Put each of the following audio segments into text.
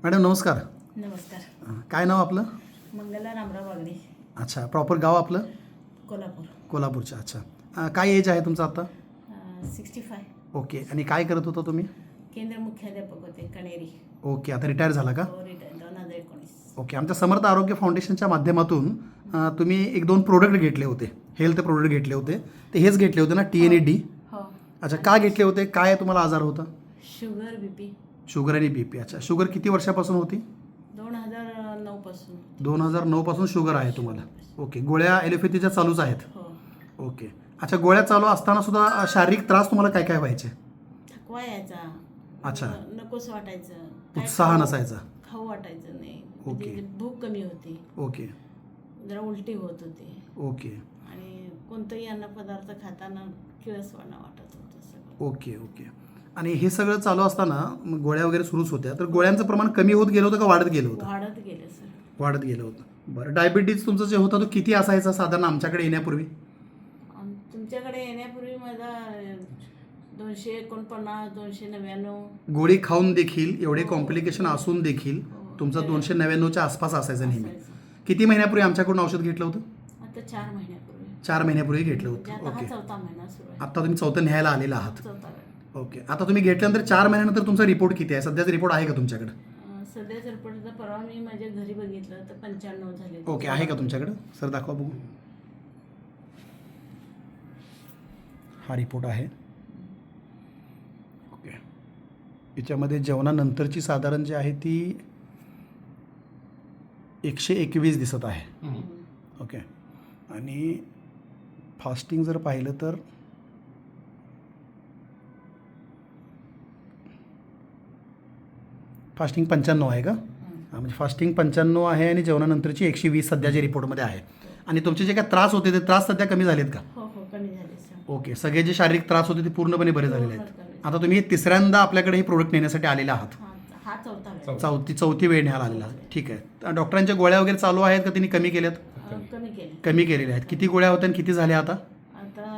Madam नमस्कार. नमस्कार. काय नाव आपलं? मंगला रामराव वागणे. अच्छा, प्रॉपर गाव आपलं? कोल्हापूर. कोल्हापूरचं. अच्छा, काय एज आहे तुमचं आता? 65. ओके. आणि काय करत होता तुम्ही? केंद्र मुख्याध्यापक होते कणेरी. ओके, आता रिटायर झाला का? रिटायर 2019. ओके. आमच्या समर्थ आरोग्य फाउंडेशनच्या माध्यमातून तुम्ही 1-2 प्रोडक्ट घेतले होते, हेल्थ प्रोडक्ट घेतले होते. ते हेच घेतले होते ना, TNAD? हो. अच्छा, का घेतले होते? काय तुम्हाला आजार होता? Sugar BP. शुगर आणि BP. अच्छा, शुगर किती वर्षापासून होती? 2009 पासून. 2009 पासून शुगर आहे तुम्हाला. ओके. गोळ्या ॲलोपॅथीच्या चालूच आहेत? हो. ओके. अच्छा, गोळ्या चालू असताना सुद्धा शारीरिक त्रास तुम्हाला काय काय व्हायचे? थकवा यायचा. अच्छा. नकोस वाटायचं. उत्साह नसायचा? खाऊ वाटायचं नाही. ओके. म्हणजे भूक कमी होती. ओके. जरा उलटी होत होती. ओके. आणि कोणतंही अन्नपदार्थ खाताना किळसवाणं वाटत होतं सगळं. ओके. ओके. आणि हे सगळं चालू असताना मग गोळ्या वगैरे सुरूच होत्या, तर गोळ्यांचं प्रमाण कमी होत गेलं होतं का वाढत गेलं होतं? वाढत गेलं सर. वाढत गेलं होतं. बरं, डायबिटीज तुमचं जे होता तो किती असायचा साधारण आमच्याकडे येण्यापूर्वी? तुमच्याकडे येण्यापूर्वी माझा 249, 299. गोळी खाऊन देखील एवढे कॉम्प्लिकेशन असून देखील तुमचा 299च्या आसपास असायचं नेहमी. किती महिन्यापूर्वी आमच्याकडून औषध घेतलं होतं? आता 4 महिन्यापूर्वी. 4 महिन्यापूर्वी घेतलं म्हणजे होतं. आता हा ओके. 4था महिना सुरू आहे. आता तुम्ही 4थं न्यायला आलेला आहात? 4था वेळ. ओके. आता तुम्ही घेतल्यानंतर 4 महिन्यानंतर तुमचा रिपोर्ट किती आहे? सध्याचा रिपोर्ट आहे का तुमच्याकडे? सध्याचा रिपोर्ट परवा मी माझ्या घरी बघितलं तर 95 झाले. ओके. आहे का तुमच्याकडे? सर दाखवा बघू. हा रिपोर्ट आहे. ओके. याच्यामध्ये जेवणानंतरची साधारण जी आहे ती 121 दिसत आहे. ओके. आणि फास्टिंग जर पाहिलं तर फास्टिंग 95 आहे का? हां, म्हणजे फास्टिंग 95 आहे आणि जेवणानंतरची 120 सध्याच्या रिपोर्टमध्ये आहे. आणि तुमचे जे काय त्रास होते ते त्रास सध्या कमी झालेत का? हो हो, कमी झाले सर. ओके. सगळे जे शारीरिक त्रास होते ते पूर्णपणे बरे झालेले आहेत. पूर्ण कमी. आता तुम्ही तिसऱ्यांदा आपल्याकडे हे प्रोडक्ट नेण्यासाठी आलेले आहात. हा 4था वेळ. चौथी वेळ न्यायला आलेला आहात. ठीक आहे. डॉक्टरांच्या गोळ्या वगैरे चालू आहेत का त्यांनी कमी केल्यात? कमी केले. कमी केलेल्या आहेत. किती गोळ्या होत्या आणि किती झाल्या आता? आता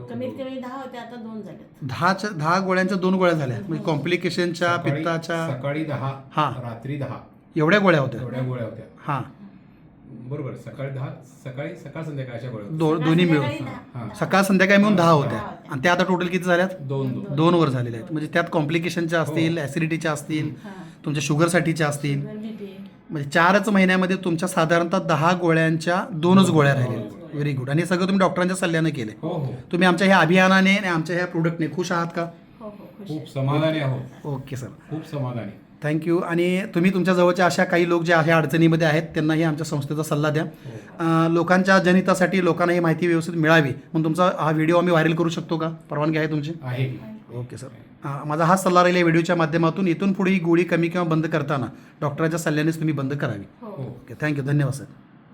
कमीत कमी 10 होते, आता 2 झाले. 10 गोळ्यांच्या 2 गोळ्या झाल्या. म्हणजे कॉम्प्लिकेशनच्या, पित्ताच्या. सकाळी 10, हां. रात्री 10 एवढ्या गोळ्या होत्या? एवढ्या गोळ्या होत्या. हां. बरोबर. सकाळी 10, सकाळ संध्याकाळ अशा गोळ्या. दोन्ही मिळून हां. सकाळ संध्याकाळी मिळून 10 होत्या. आणि त्या आता टोटल किती झाल्यात? 2 2 वर झालेल्या आहेत. म्हणजे त्यात कॉम्प्लिकेशनच्या असतील, ॲसिडिटीच्या असतील, तुमच्या शुगरसाठीच्या असतील. BP. म्हणजे 4च महिन्यामध्ये तुमच्या साधारणतः 10 गोळ्यांच्या 2च गोळ्या राहिल्या. Very good. आणि हे सगळं तुम्ही डॉक्टरांच्या सल्ल्यानं केले. हो हो. तुम्ही आमच्या ह्या अभियानाने आणि आमच्या ह्या प्रोडक्टने खुश आहात का? हो हो, खुश. खूप समाधानी आहोत. ओके सर, खूप समाधानी. थँक्यू. आणि तुम्ही तुमच्या जवळच्या अशा काही लोक जे अशा अडचणीमध्ये आहेत त्यांनाही आमच्या संस्थेचा सल्ला द्या. लोकांच्या जनहितासाठी लोकांना ही माहिती व्यवस्थित मिळावी म्हणून तुमचा हा व्हिडिओ आम्ही व्हायरल करू शकतो का? परवानगी आहे तुमची? आहे. Okay sir. माझा हा सल्ला राहील या व्हिडिओच्या माध्यमातून. इथून पुढे ही गोळी कमी किंवा बंद करताना डॉक्टरांच्या सल्ल्यानेच तुम्ही बंद करावी. हो. ओके. थँक्यू. धन्यवाद सर.